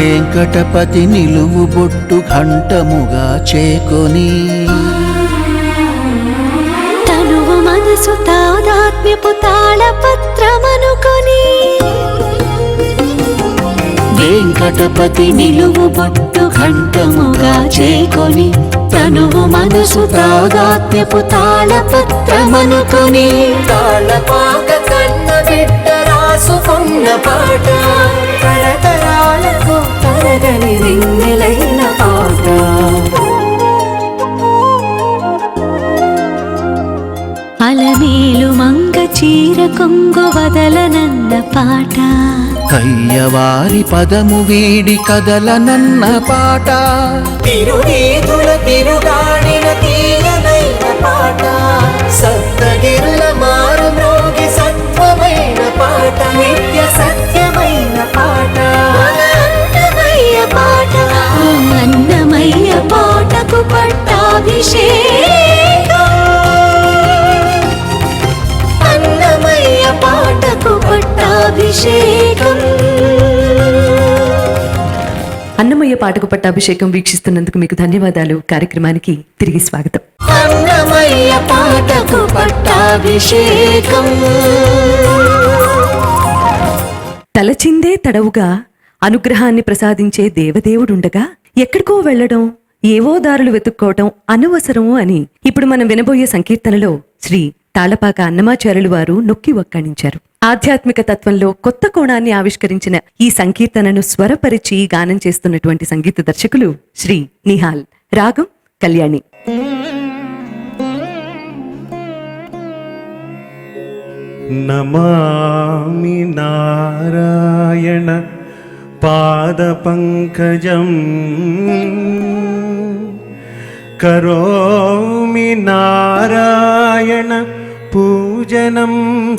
వెంకటపతి నిలువు బొట్టు ఘంటముగా చేకొని తనువు మనసు తాదాత్మ్యపు తాళపత్రమనుకొని వెంకటపతి నిలువు బొట్టు ఘంటముగా చేకొని తనువు మనసు తాదాత్మ్యపు తాళపత్రమనుకొని తాళపాక కన్న బిడ్డ రాసుకున్న పాట తరతరాలకు తరగని రింగిలైన పాట అలమేలు మంగ చీర కొంగు వదలనన్న పాట కయ్యవారి పదము వీడి కదలనన్న పాట తిరునీతుల తిరుగాడిన తీయనైన పాట సప్తగిరుల మారు మ్రోగి సత్వమైన పాట నిత్య సత్యమైన పాట అన్నమయ్య పాట అన్నమయ్య పాటకు పట్టాభిషేకం అన్నమయ్య పాటకు పట్టాభిషేకం. అన్నమయ్య పాటకు పట్టాభిషేకం వీక్షిస్తున్నందుకు మీకు ధన్యవాదాలు. కార్యక్రమానికి తిరిగి స్వాగతం. అన్నమయ్య పాటకు పట్టాభిషేకం. తలచిందే తడవుగా అనుగ్రహాన్ని ప్రసాదించే దేవదేవుడుండగా ఎక్కడికో వెళ్లడం, ఏవో దారులు వెతుక్కోవటం అనవసరము అని ఇప్పుడు మనం వినబోయే సంకీర్తనలో శ్రీ తాళపాక అన్నమాచార్యులు వారు నొక్కి వక్కాణించారు. ఆధ్యాత్మిక తత్వంలో కొత్త కోణాన్ని ఆవిష్కరించిన ఈ సంకీర్తనను స్వరపరిచి గానం చేస్తున్నటువంటి సంగీత దర్శకులు శ్రీ నిహాల్. రాగం కళ్యాణి. నమామి నారాయణ పాదపంకజం కరోమి నారాయణ పూజనం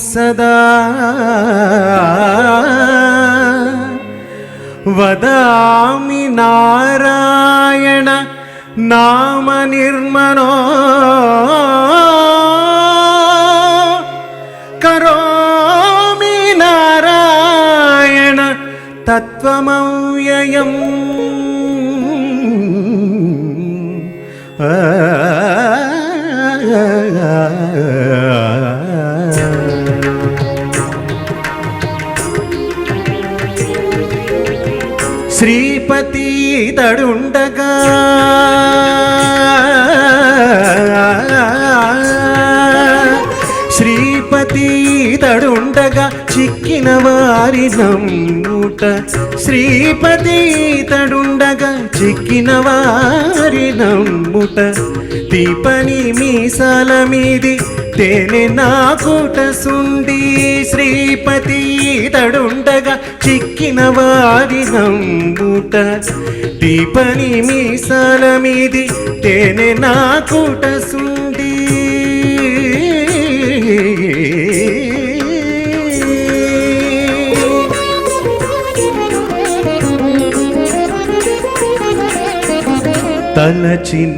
సదా వదామి నారాయణ నామ నిర్మనో కరోమి నారాయణ తత్వమవ్యయం శ్రీపతి తడుండగా శ్రీపతి తడుండగా చిక్కిన వారి నమ్ముట శ్రీపతి తడుండగా చిక్కిన వారి నమ్ముట దీపని మీసాల మీది తేనె నాకుట సుండి శ్రీపతి తడుండగా చిక్కిన వారి నమ్ముట దీపని మీసాల మీది తేనె నాకుట సుండి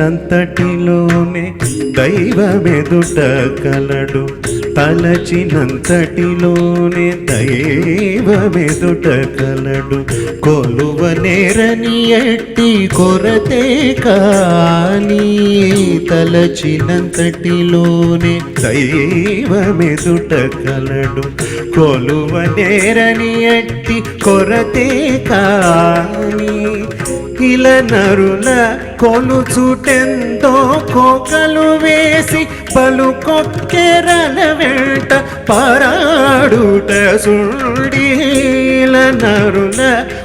తలచినంతటిలోనే దైవమెదుట కలడు తలచినంతటిలోనే దైవమెదుట కలడు కొలువనేరని ఎట్టి కొరతే కాని తలచినంతటిలోనే దైవమెదుట కలడు కొలువనేరని ఎట్టి కొరతే కాని ఇల నరుల కొలుచుటెంతో కోకలు వేసి పలుకొక్కెరల వెంట పరాడుట సుండీల నరుల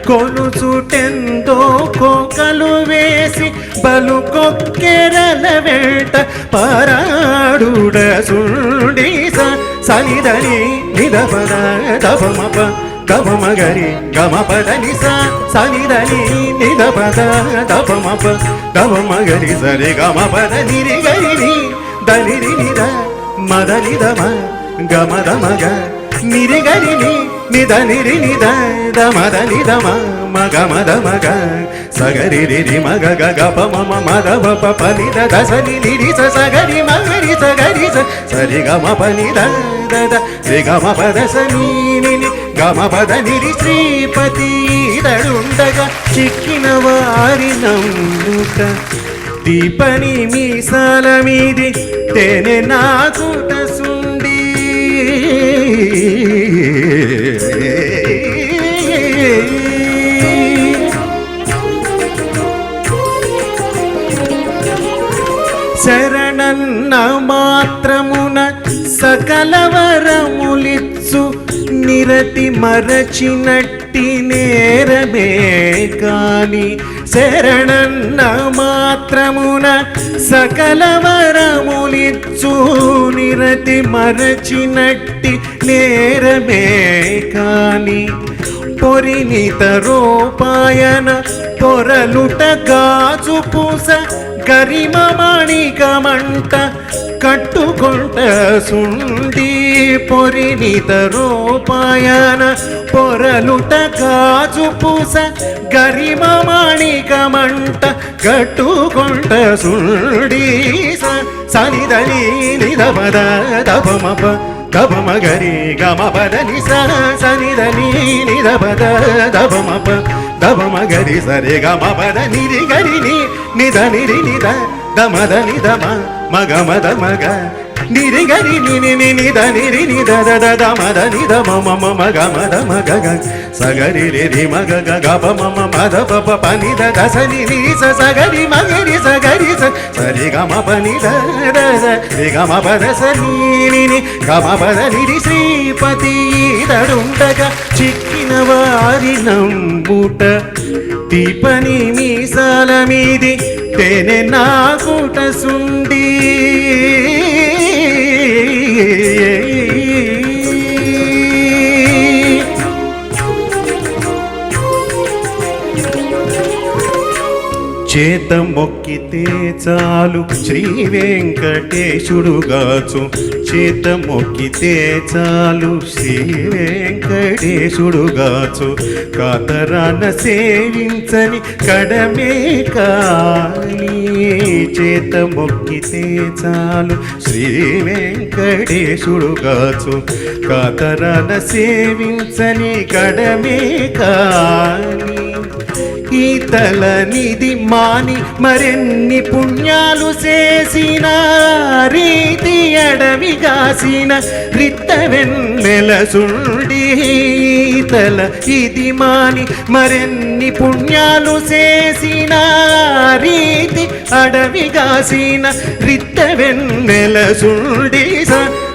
కొలుచుటెంతో కోకలు వేసి పలుకొక్కెరల వెంట పరాడుట సుండి సనిదని నిదపద తపమప గమగరి గమపదని సనిదని నిదపద తపమప గమగరి సరి గమపద నిరిగరి దనిరి నిద మద నిదమ గమదమగ నిరిగరి నిద నిరి నిద మద నిదమ మగ మద మగ సగరి రి మగ గ ప మమ మద ప పని ద సని ని స సగరి మగరి సగరి సరి గ మ పని ద ద రి గ మ పద సని ని గ మ పద ని శ్రీపతి దడుండగా చిక్కిన వారి నమ్ముట దీపని మీసాల మీది తేనె నాకుట సుండి శరణన్న మాత్రమున సకల వరములిచ్చు నిరతి మరచినట్టి నేరమే కాని శరణన్న మాత్రమున సకల వరములిచ్చు నిరతి మరచినట్టి నేరమే కాని పొరినిత రూపాయన పొరలుట గాజు పూస గరిమ మాణికమంట కట్టుకొంట సుండి పొరినిత రూపాయన పొరలుట గాజు పూస గరిమ మాణికమంట కట్టుకొంట సుండి సనిదని నిదపద దపమప దపమ గరి గమ పదని సనిదని నిదపద దపమప దపమ గరి సరి గమ పద నిరి గరి నిద నిరి నిద దమద నిదమ మగ మద మగ నిరి గరి నిద నిరి నిద దద మద నిద మమ మగ మద మగ సగరి రి మగ గ ప మమ మద ప పని ద సని ని స సగరి మగరి సగరి సరి గమ పని ద రి గమ పద సని ని గమ పద నిరి శ్రీపతి దడుండగా చిక్కిన వారి నమ్ముట దీపని మీసాల మీది తేనె నాకుట సుండి చేత మొక్కితే చాలు శ్రీ వెంకటేశుడుగాచు చేత మొక్కితే చాలు శ్రీ వెంకటేశుడుగాచు కాతరాన సేవించని కడమే కాని చేత మొక్కితే చాలు శ్రీ వెంకటేశుడుగాచు కాతరాన సేవించని కడమే కాని ఈతల నిధి మాని మరెన్ని పుణ్యాలు చేసిన రీతి అడవి కాసిన రిత్త వెన్నెల సుండి ఈతల ఇది మాని మరెన్ని పుణ్యాలు చేసిన రీతి అడవి కాసిన రిత్త వెన్నెల సుండి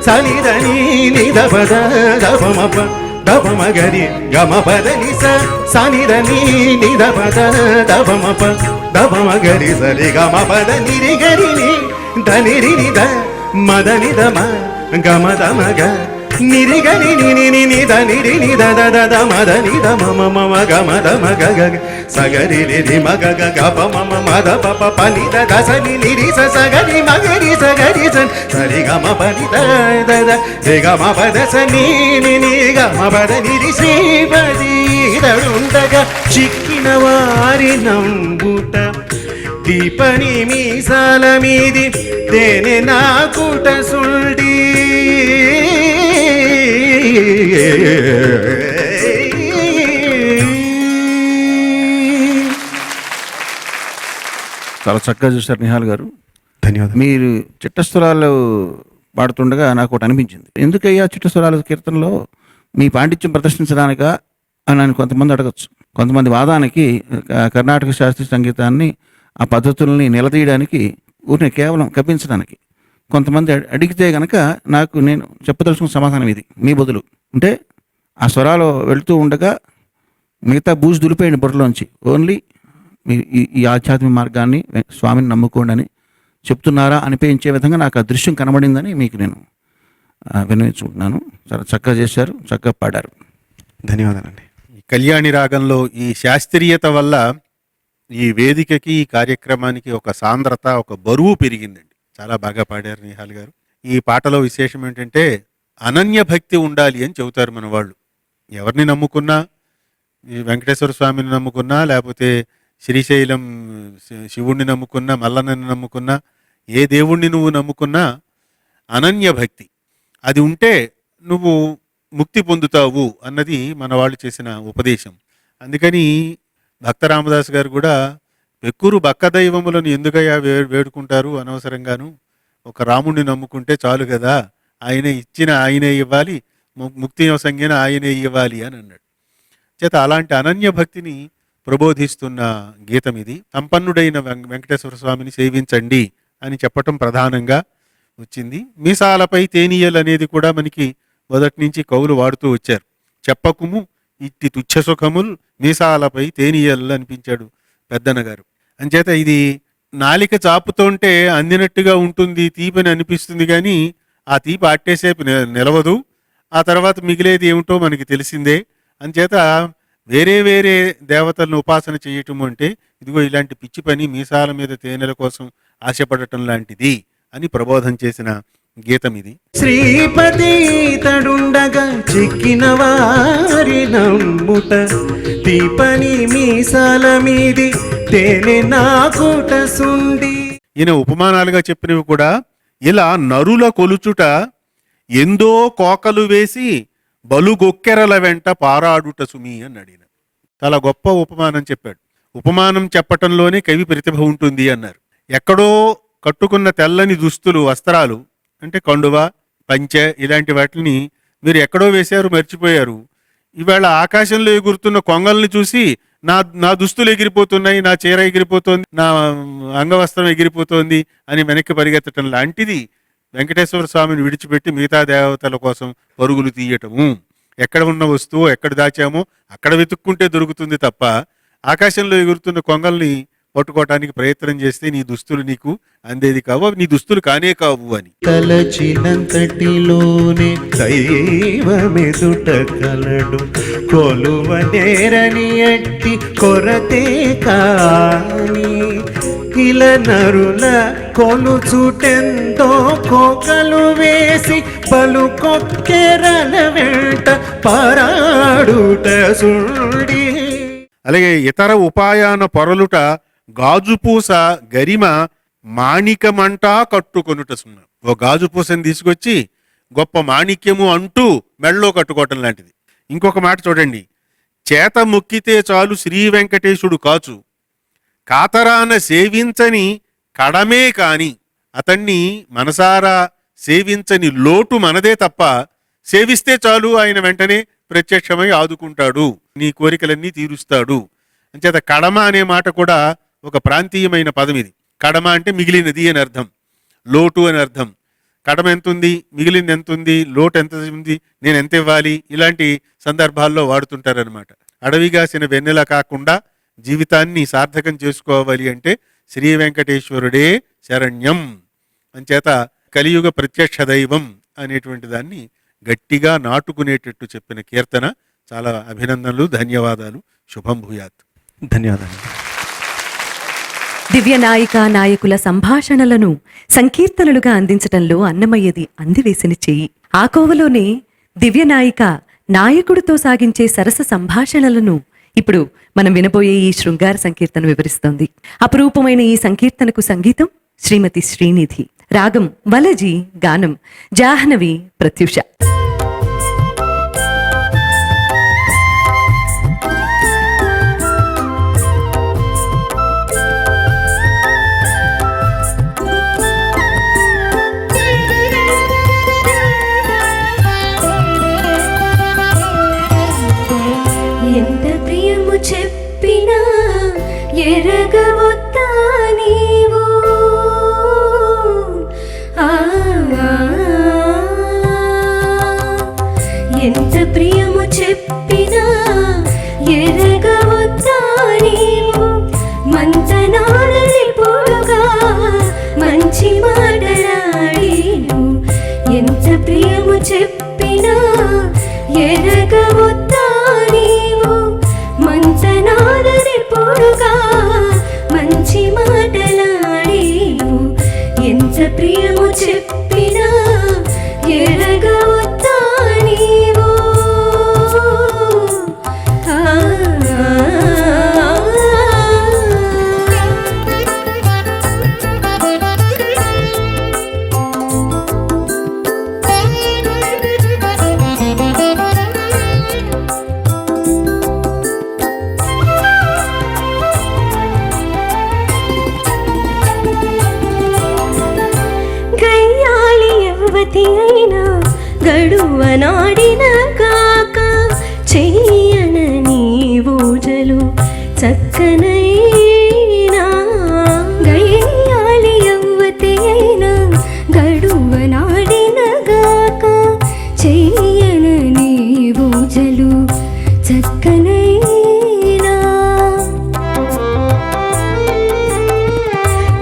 సనిదని నిదపద దపమప దపమ గరి గమ పదని సనిదని నిదపద దపమప దపమ గరి సరి గమ పద నిరి గరి ధనిరి నిద మద నిదమ గమ దమగ నిరి గరి నిద నిరి నిద దద మద నిద మమ మమ గమ దమగ సగరి రి మగ గప మమ మద పప పని ద సని నిరి సగరి మగరి సగరి సరి గమ పని ద రి గమ పద సని ని గమ పద నిరి శ్రీపతి దడుండగా చిక్కిన వారి నంబుట దీపని మీసాల మీది తేనె నాకుట సుండి చాలా చక్కగా చూశారు నిహాల్ గారు. ధన్యవాదాలు. మీరు చిట్టస్వరాలు పాడుతుండగా నాకు ఒకటి అనిపించింది. ఎందుకయ్యా చిట్టస్వరాల కీర్తనలో మీ పాండిత్యం ప్రదర్శించడానికా అని కొంతమంది అడగచ్చు. కొంతమంది వాదానికి కర్ణాటక శాస్త్రీయ సంగీతాన్ని ఆ పద్ధతుల్ని నిలదీయడానికి ఊరిని కేవలం కప్పించడానికి కొంతమంది అడిగితే గనక నేను చెప్పదలుచుకున్న సమాధానం ఇది. మీ బదులు అంటే ఆ స్వరాలు వెళుతూ ఉండగా మిగతా బూజు దులిపేయండి బుర్రలోంచి, ఓన్లీ మీ ఈ ఆధ్యాత్మిక మార్గాన్ని స్వామిని నమ్ముకోండి అని చెప్తున్నారా అనిపించే విధంగా నాకు ఆ దృశ్యం కనబడిందని మీకు నేను విన్నవించుకుంటున్నాను. చాలా చక్కగా చేశారు, చక్కగా పాడారు. ధన్యవాదాలండి. కళ్యాణి రాగంలో ఈ శాస్త్రీయత వల్ల ఈ వేదికకి ఈ కార్యక్రమానికి ఒక సాంద్రత, ఒక బరువు పెరిగిందండి. చాలా బాగా పాడారు నిహాల్ గారు. ఈ పాటలో విశేషం ఏంటంటే అనన్య భక్తి ఉండాలి అని చెబుతారు మన వాళ్ళు. ఎవరిని నమ్ముకున్నా ఈ వెంకటేశ్వర స్వామిని నమ్ముకున్నా, లేకపోతే శ్రీశైలం శివుణ్ణి నమ్ముకున్నా, మల్లన్నని నమ్ముకున్నా, ఏ దేవుణ్ణి నువ్వు నమ్ముకున్నా అనన్య భక్తి అది ఉంటే నువ్వు ముక్తి పొందుతావు అన్నది మన వాళ్ళు చేసిన ఉపదేశం. అందుకని భక్త రామదాస్ గారు కూడా పెక్కురు బక్క దైవములను ఎందుకయ్యా వేడుకుంటారు అనవసరంగాను, ఒక రాముణ్ణి నమ్ముకుంటే చాలు కదా, ఆయన ఇచ్చిన ఆయనే ఇవ్వాలి, ముక్తి సంజ్ఞన ఆయనే ఇవ్వాలి అని అన్నాడు. చేత అలాంటి అనన్య భక్తిని ప్రబోధిస్తున్న గీతం ఇది. సంపన్నుడైన వెంకటేశ్వర స్వామిని సేవించండి అని చెప్పటం ప్రధానంగా వచ్చింది. మీసాలపై తేనీయలు అనేది కూడా మనకి మొదటి నుంచి కవులు వాడుతూ వచ్చారు. చెప్పకుము ఇట్టి తుచ్చ సుఖముల్ మీసాలపై తేనీయలు అనిపించాడు పెద్దన్న గారు. అంచేత ఇది నాలిక చాపుతుంటే అందినట్టుగా ఉంటుంది, తీపని అనిపిస్తుంది, కానీ ఆ తీపి అట్టేసేపు నిలవదు. ఆ తర్వాత మిగిలేది ఏమిటో మనకి తెలిసిందే. అంచేత వేరే వేరే దేవతలను ఉపాసన చేయటం అంటే ఇదిగో ఇలాంటి పిచ్చి పని, మీసాల మీద తేనెల కోసం ఆశపడటం లాంటిది అని ప్రబోధం చేసిన గీతం ఇది. శ్రీపతి తడుండగా చిక్కిన వారి నమ్ముట తీపని మీసాల మీది తేనె నాకుట సుండి. ఈయన ఉపమానాలుగా చెప్పినవి కూడా ఇలా నరుల కొలుచుట ఎందో కోకలు వేసి బలుగొక్కెరల వెంట పారాడుట సుమి అన్నాడు ఈయన. చాలా గొప్ప ఉపమానం చెప్పాడు. ఉపమానం చెప్పటంలోనే కవి ప్రతిభ ఉంటుంది అన్నారు. ఎక్కడో కట్టుకున్న తెల్లని దుస్తులు, వస్త్రాలు అంటే కండువ, పంచె ఇలాంటి వాటిని మీరు ఎక్కడో వేశారు, మర్చిపోయారు. ఇవాళ ఆకాశంలో ఎగురుతున్న కొంగల్ని చూసి నా దుస్తులు ఎగిరిపోతున్నాయి, నా చీర ఎగిరిపోతోంది, నా అంగవస్త్రం ఎగిరిపోతోంది అని వెనక్కి పరిగెత్తటం లాంటిది వెంకటేశ్వర స్వామిని విడిచిపెట్టి మిగతా దేవతల కోసం పరుగులు తీయటము. ఎక్కడ ఉన్న వస్తువు ఎక్కడ దాచామో అక్కడ వెతుక్కుంటే దొరుకుతుంది తప్ప ఆకాశంలో ఎగురుతున్న కొంగల్ని పట్టుకోవటానికి ప్రయత్నం చేస్తే నీ దుస్తులు నీకు అందేది కావు, నీ దుస్తులు కానే కావు అని. తలచినంతటిలోనే దైవమెదుట కలడు కొలువనేరని ఎట్టి కొరతే కాని ఇలా నరుల కొలుచుటెంతో కోకలు వేసి పలుకొక్కెరల వెంట పరాడుట సుండి. అలాగే ఇతర ఉపాయాన పొరలుట గాజుపూస గరిమ మాణికమంటా కట్టుకొనుట సున్న. ఓ గాజుపూసని తీసుకొచ్చి గొప్ప మాణిక్యము అంటూ మెళ్ళలో కట్టుకోవటం లాంటిది. ఇంకొక మాట చూడండి, చేత మొక్కితే చాలు శ్రీ వెంకటేశుడు కాచు కాతరాన సేవించని కడమే కాని. అతన్ని మనసారా సేవించని లోటు మనదే తప్ప సేవిస్తే చాలు ఆయన వెంటనే ప్రత్యక్షమై ఆదుకుంటాడు, నీ కోరికలన్నీ తీరుస్తాడు. అంచేత కడమ అనే మాట కూడా ఒక ప్రాంతీయమైన పదం ఇది. కడమ అంటే మిగిలినది అని అర్థం, లోటు అని అర్థం. కడమ ఎంత ఉంది, మిగిలింది ఎంత ఉంది, లోటు ఎంత ఉంది, నేను ఎంత ఇవ్వాలి, ఇలాంటి సందర్భాల్లో వాడుతుంటారనమాట. అడవిగాసిన వెన్నెల కాకుండా జీవితాన్ని సార్థకం చేసుకోవాలి అంటే శ్రీ వెంకటేశ్వరుడే శరణ్యం. అంచేత కలియుగ ప్రత్యక్ష దైవం అనేటువంటి దాన్ని గట్టిగా నాటుకునేటట్టు చెప్పిన కీర్తన. చాలా అభినందనలు, ధన్యవాదాలు. శుభం భూయాత్. ధన్యవాదాలు. దివ్య నాయిక నాయకుల సంభాషణలను సంకీర్తనలుగా అందించటంలో అన్నమయ్యది అందివేసిన చెయ్యి. ఆ కోవలోనే దివ్య నాయిక నాయకుడితో సాగించే సరస సంభాషణలను ఇప్పుడు మనం వినబోయే ఈ శృంగార సంకీర్తన వివరిస్తోంది. అపురూపమైన ఈ సంకీర్తనకు సంగీతం శ్రీమతి శ్రీనిధి, రాగం వలజి, గానం జాహ్నవి ప్రత్యూష. ఎంత ప్రియము చెప్పినా ఎరగవొత్తా నీవు, ఎంత ప్రియము చెప్పినా ఎరగవొత్తా నీవు, మంచనాలని పొడుగా మంచి మాటలాడేను. ఎంత ప్రియము చెప్పినా ఎరగవొత్తా నీవు, మంచనాలని పొడుగా మంచి మాటలాడేను. ఎంత ప్రియము చెప్పినా ఎరగవొత్తా నీవు. చక్కనైనా గయ్యాలి యవ్వతి అయినా గడువనాడినగాక చెయ్యన నీవు జలు చక్కనైనా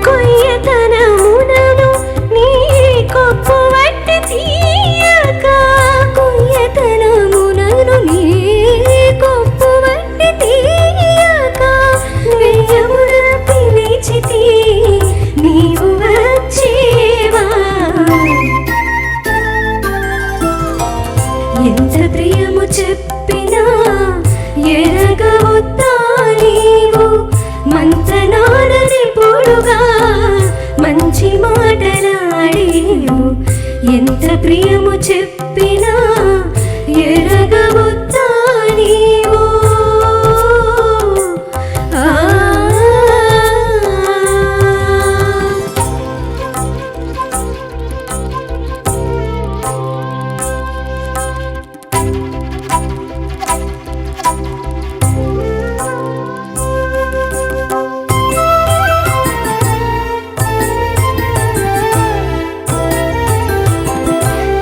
కొయ్యతనమునను నీ కొప్పు వట్టి తీయక కొయ్యతనమునను నీ కొప్పు వట్టి తీయక వెయ్యమున పిలిచితి నీవు వచ్చేవా ఎంత ప్రియము చెప్పినా ఎరగవద్దా నీవు మంతనాడని పొడుగా మంచి మాటలాడేవు ఎంత ప్రియము చెప్పినా ఎరగవద్దా నీవు ఆ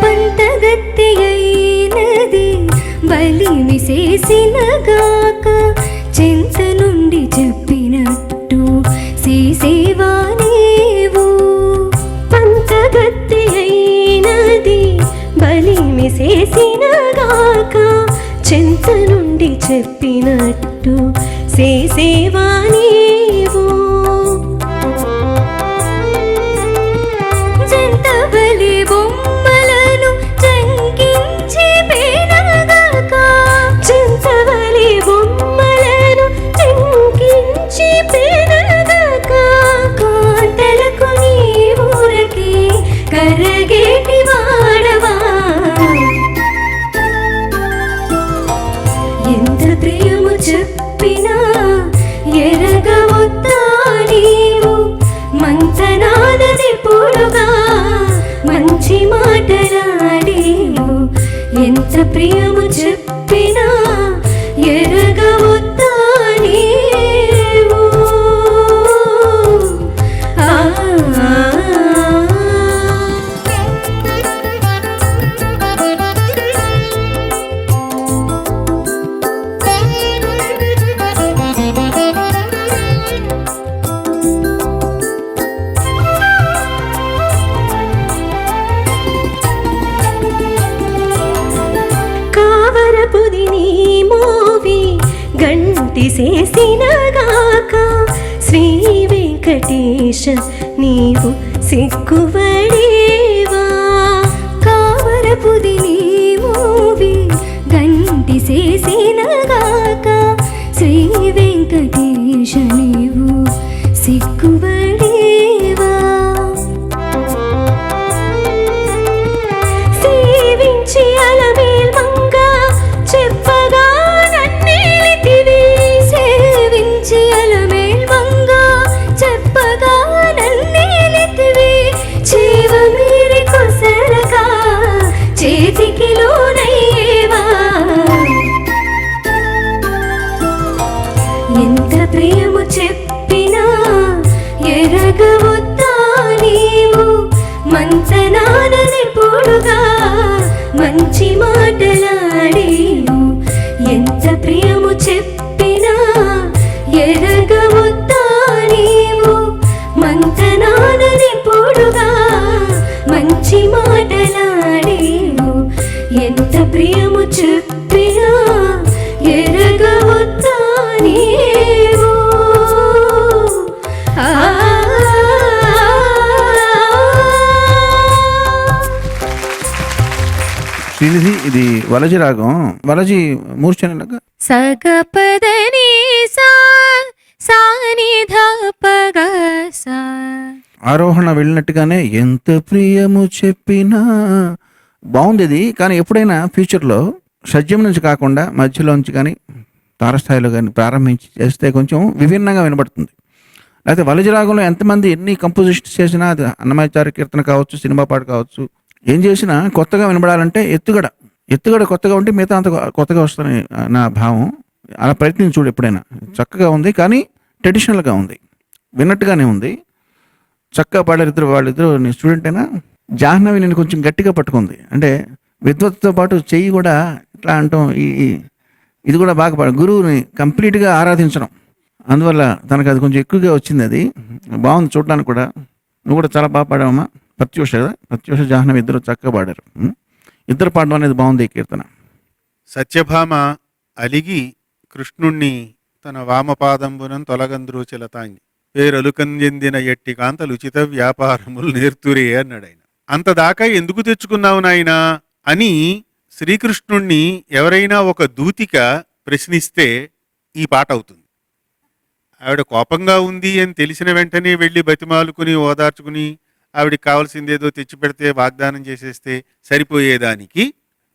పంటగత్తి అయినది బలి విశేసినగాక చింత నుండి చెప్పినట్టు చేసేవా నీవు పంటగత్తి అయినది బలి విశేసినగాక చింత నుండి చెప్పినట్టు చేసేవా నీవు జంతబలి బొమ్మలను జంకించి పేరగాక జంతబలి బొమ్మలను జంకించి పేరగాక కాంతలకు నీ ఊరకి కరగేటి వాడవా ఎంత ప్రియము చెప్పినా ఎరగవద్దా నీవు మంతనాడని పొడుగా మంచి మాటలాడేవు ఎంత ప్రియము చెప్పినా ఎరగవద్దా నీవు ఆ కావరపుది నీ మోవి గంటి చేసినగాక శ్రీ వెంకటేశ నీవు సిగ్గువడేవా కావరపుది నీ మోవి గంటి చేసినగాక శ్రీ వెంకటేశ నీవు సిగ్గువడేవా సేవించి అలమేల్ మంగ చెప్పగా నన్నేలితివి సేవించి అలమేల్ మంగ చెప్పగా నన్నేలితివి జీవ మీరి కొసరగా చేతికి లోనయ్యేవా ఎంత ప్రియము చెప్పినా ఎరగవద్దా నీవు మంతనాడని పొడుగా మంచి మాటలాడేవు ఎంత ప్రియము చెప్పినా ఎరగవద్దా నీవు మంతనాడని పొడుగా మంచి మాటలాడేవు ఎంత ప్రియము చెప్పినా ఎరగవద్దా నీవు ఆ శ్రీనిధి, ఇది వలజి రాగం. వలజి మూర్ఛనగా సగపదని ఆరోహణ వెళ్ళినట్టుగానే ఎంత ప్రియము చెప్పినా బాగుంది ఇది. కానీ ఎప్పుడైనా ఫ్యూచర్లో షడ్జం నుంచి కాకుండా మధ్యలోంచి కానీ తారస్థాయిలో కానీ ప్రారంభించి చేస్తే కొంచెం విభిన్నంగా వినబడుతుంది. లేకపోతే వలజి రాగంలో ఎంతమంది ఎన్ని కంపోజిషన్స్ చేసినా, అది అన్నమాచార్య కీర్తన కావచ్చు, సినిమా పాట కావచ్చు, ఏం చేసినా కొత్తగా వినబడాలంటే ఎత్తుగడ కొత్తగా ఉంటే మిగతా అంత కొత్తగా వస్తుందని నా భావం. అలా ప్రయత్నించి చూడు ఎప్పుడైనా. చక్కగా ఉంది, కానీ ట్రెడిషనల్గా ఉంది, విన్నట్టుగానే ఉంది. చక్కగా పాడారు ఇద్దరు. వాళ్ళిద్దరు నీ స్టూడెంట్ అయినా జాహ్నవి నేను కొంచెం గట్టిగా పట్టుకుంది. అంటే విద్వత్తో పాటు చెయ్యి కూడా ఇట్లా అంటాం. ఇది కూడా బాగా పాడు, గురువుని కంప్లీట్గా ఆరాధించడం. అందువల్ల తనకు అది కొంచెం ఎక్కువగా వచ్చింది. అది బాగుంది చూడడానికి కూడా. నువ్వు కూడా చాలా బాగా పాడావమ్మా. ప్రత్యూష కదా, ప్రత్యూష జాహ్నవి ఇద్దరు చక్కగా పాడారు. ఇద్దరు పాడడం అనేది బాగుంది ఈ కీర్తన. సత్యభామ అలిగి కృష్ణుణ్ణి తన వామపాదంబునం తొలగంద్రు చిలతాంగి పేరలుకన్ చెందిన ఎట్టి కాంతలు ఉచిత వ్యాపారములు నేర్తురే అన్నాడు ఆయన. అంతదాకా ఎందుకు తెచ్చుకున్నావు నాయనా అని శ్రీకృష్ణుణ్ణి ఎవరైనా ఒక దూతిక ప్రశ్నిస్తే ఈ పాట అవుతుంది. ఆవిడ కోపంగా ఉంది అని తెలిసిన వెంటనే వెళ్ళి బతిమాలుకుని ఓదార్చుకుని ఆవిడికి కావాల్సిందేదో తెచ్చిపెడితే వాగ్దానం చేసేస్తే సరిపోయేదానికి,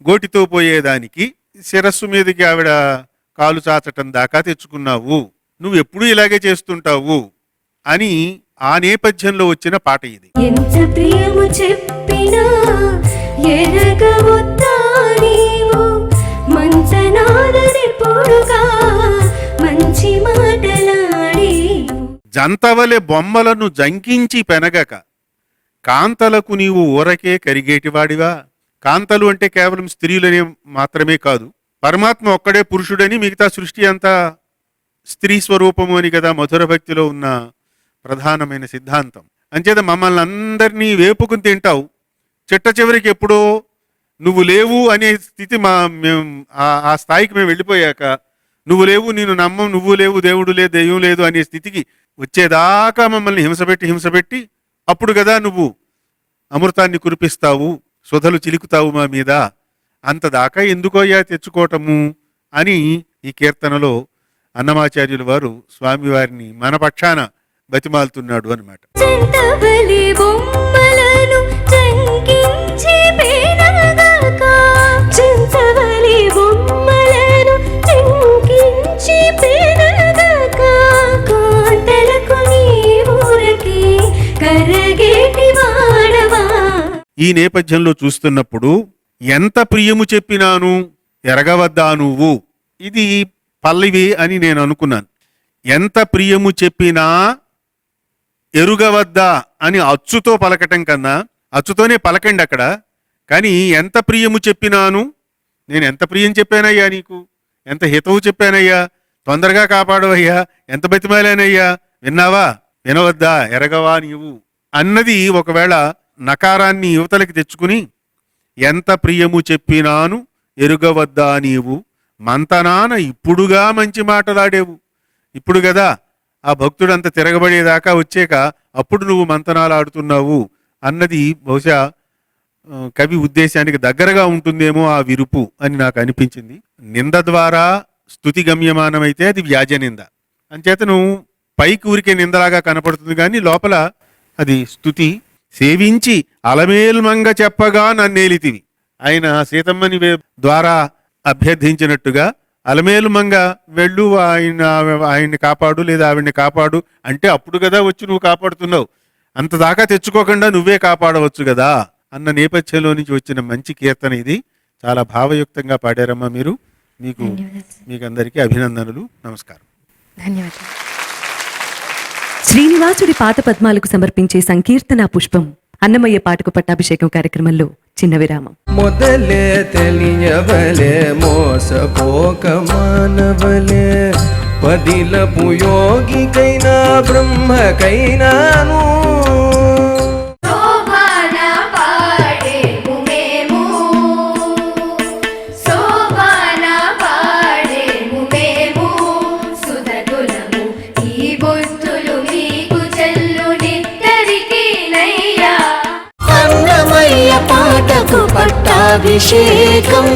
గోటితో పోయేదానికి శిరస్సు మీదకి ఆవిడ కాలు చాచటం దాకా తెచ్చుకున్నావు, నువ్వెప్పుడూ ఇలాగే చేస్తుంటావు అని ఆ నేపథ్యంలో వచ్చిన పాట ఇది. ఎంత ప్రియము చెప్పినా ఎరగవద్దా నీవు, మంచనాదని పొడుగా మంచి మాటలాడేవు. జంతవలె బొమ్మలను జంకించి పెనగక కాంతలకు నీవు ఊరకే కరిగేటివాడివా. కాంతలు అంటే కేవలం స్త్రీలనే మాత్రమే కాదు, పరమాత్మ ఒక్కడే పురుషుడని, మిగతా సృష్టి అంతా స్త్రీ స్వరూపము అని కదా మధుర భక్తిలో ఉన్న ప్రధానమైన సిద్ధాంతం. అంచేత మమ్మల్ని అందరినీ వేపుకుని తింటావు, చిట్ట చివరికి ఎప్పుడో నువ్వు లేవు అనే స్థితి మేము ఆ స్థాయికి మేము వెళ్ళిపోయాక, నువ్వు లేవు, నేను నమ్మం, నువ్వు లేవు, దేవుడు లేదు, దెయ్యం లేదు అనే స్థితికి వచ్చేదాకా మమ్మల్ని హింసపెట్టి అప్పుడు కదా నువ్వు అమృతాన్ని కురిపిస్తావు, సుధలు చిలుకుతావు మా మీద. అంతదాకా ఎందుకోయ్యా తెచ్చుకోవటము అని ఈ కీర్తనలో అన్నమాచార్యుల వారు స్వామివారిని మన పక్షాన బతిమాలుతున్నాడు అన్నమాట. జంతవలె బొమ్మలను జంకించి పెనగక, జంతవలె బొమ్మలను జంకించి పెనగక, కాంతలకు నీవు ఊరకే కరగేటివాడవా. ఈ నేపథ్యంలో చూస్తున్నప్పుడు ఎంత ప్రియము చెప్పినాను ఎరగవద్దా నువ్వు, ఇది పల్లవి అని నేను అనుకున్నాను. ఎంత ప్రియము చెప్పినా ఎరుగవద్దా అని అచ్చుతో పలకటం కన్నా, అచ్చుతోనే పలకండి అక్కడ, కానీ ఎంత ప్రియము చెప్పినాను, నేను ఎంత ప్రియం చెప్పానయ్యా నీకు, ఎంత హితవు చెప్పానయ్యా, తొందరగా కాపాడవయ్యా, ఎంత బతిమాలానయ్యా, విన్నావా, వినవద్దా, ఎరగవా నీవు అన్నది ఒకవేళ నకారాన్ని యువతలకి తెచ్చుకుని ఎంత ప్రియము చెప్పినాను ఎరుగవద్దా నీవు, మంతనాన ఇప్పుడుగా మంచి మాటలాడేవు. ఇప్పుడు కదా ఆ భక్తుడంత తిరగబడేదాకా వచ్చాక అప్పుడు నువ్వు మంతనాలు ఆడుతున్నావు అన్నది బహుశా కవి ఉద్దేశానికి దగ్గరగా ఉంటుందేమో ఆ విరుపు అని నాకు అనిపించింది. నింద ద్వారా స్తుతి గమ్యమానమైతే అది వ్యాజ నింద. అంచేతను పైకి ఊరికే నిందలాగా కనపడుతుంది, కానీ లోపల అది స్తుతి. సేవించి అలమేల్మంగ చెప్పగా నన్నేలితివి, ఆయన సీతమ్మని ద్వారా అభ్యర్థించినట్టుగా అలమేలుమంగ వెళ్ళు, ఆయన్ని కాపాడు లేదా ఆవిడ్ని కాపాడు అంటే అప్పుడు కదా వచ్చి నువ్వు కాపాడుతున్నావు, అంతదాకా తెచ్చుకోకుండా నువ్వే కాపాడవచ్చు కదా అన్న నేపథ్యంలో నుంచి వచ్చిన మంచి కీర్తన ఇది. చాలా భావయుక్తంగా పాడారమ్మా మీరు. మీకందరికీ అభినందనలు, నమస్కారం. ధన్యవాదాలు. శ్రీనివాసుడి పాత పద్మాలకు సమర్పించే సంకీర్తన పుష్పం అన్నమయ్య పాటకు పట్టాభిషేకం కార్యక్రమంలో చిన్న విరామం. మొదలే తెలియవలే మోసపోక మానవలే, పదిలపు యోగికైనా బ్రహ్మకైనాను. పాటకు పట్టాభిషేకం.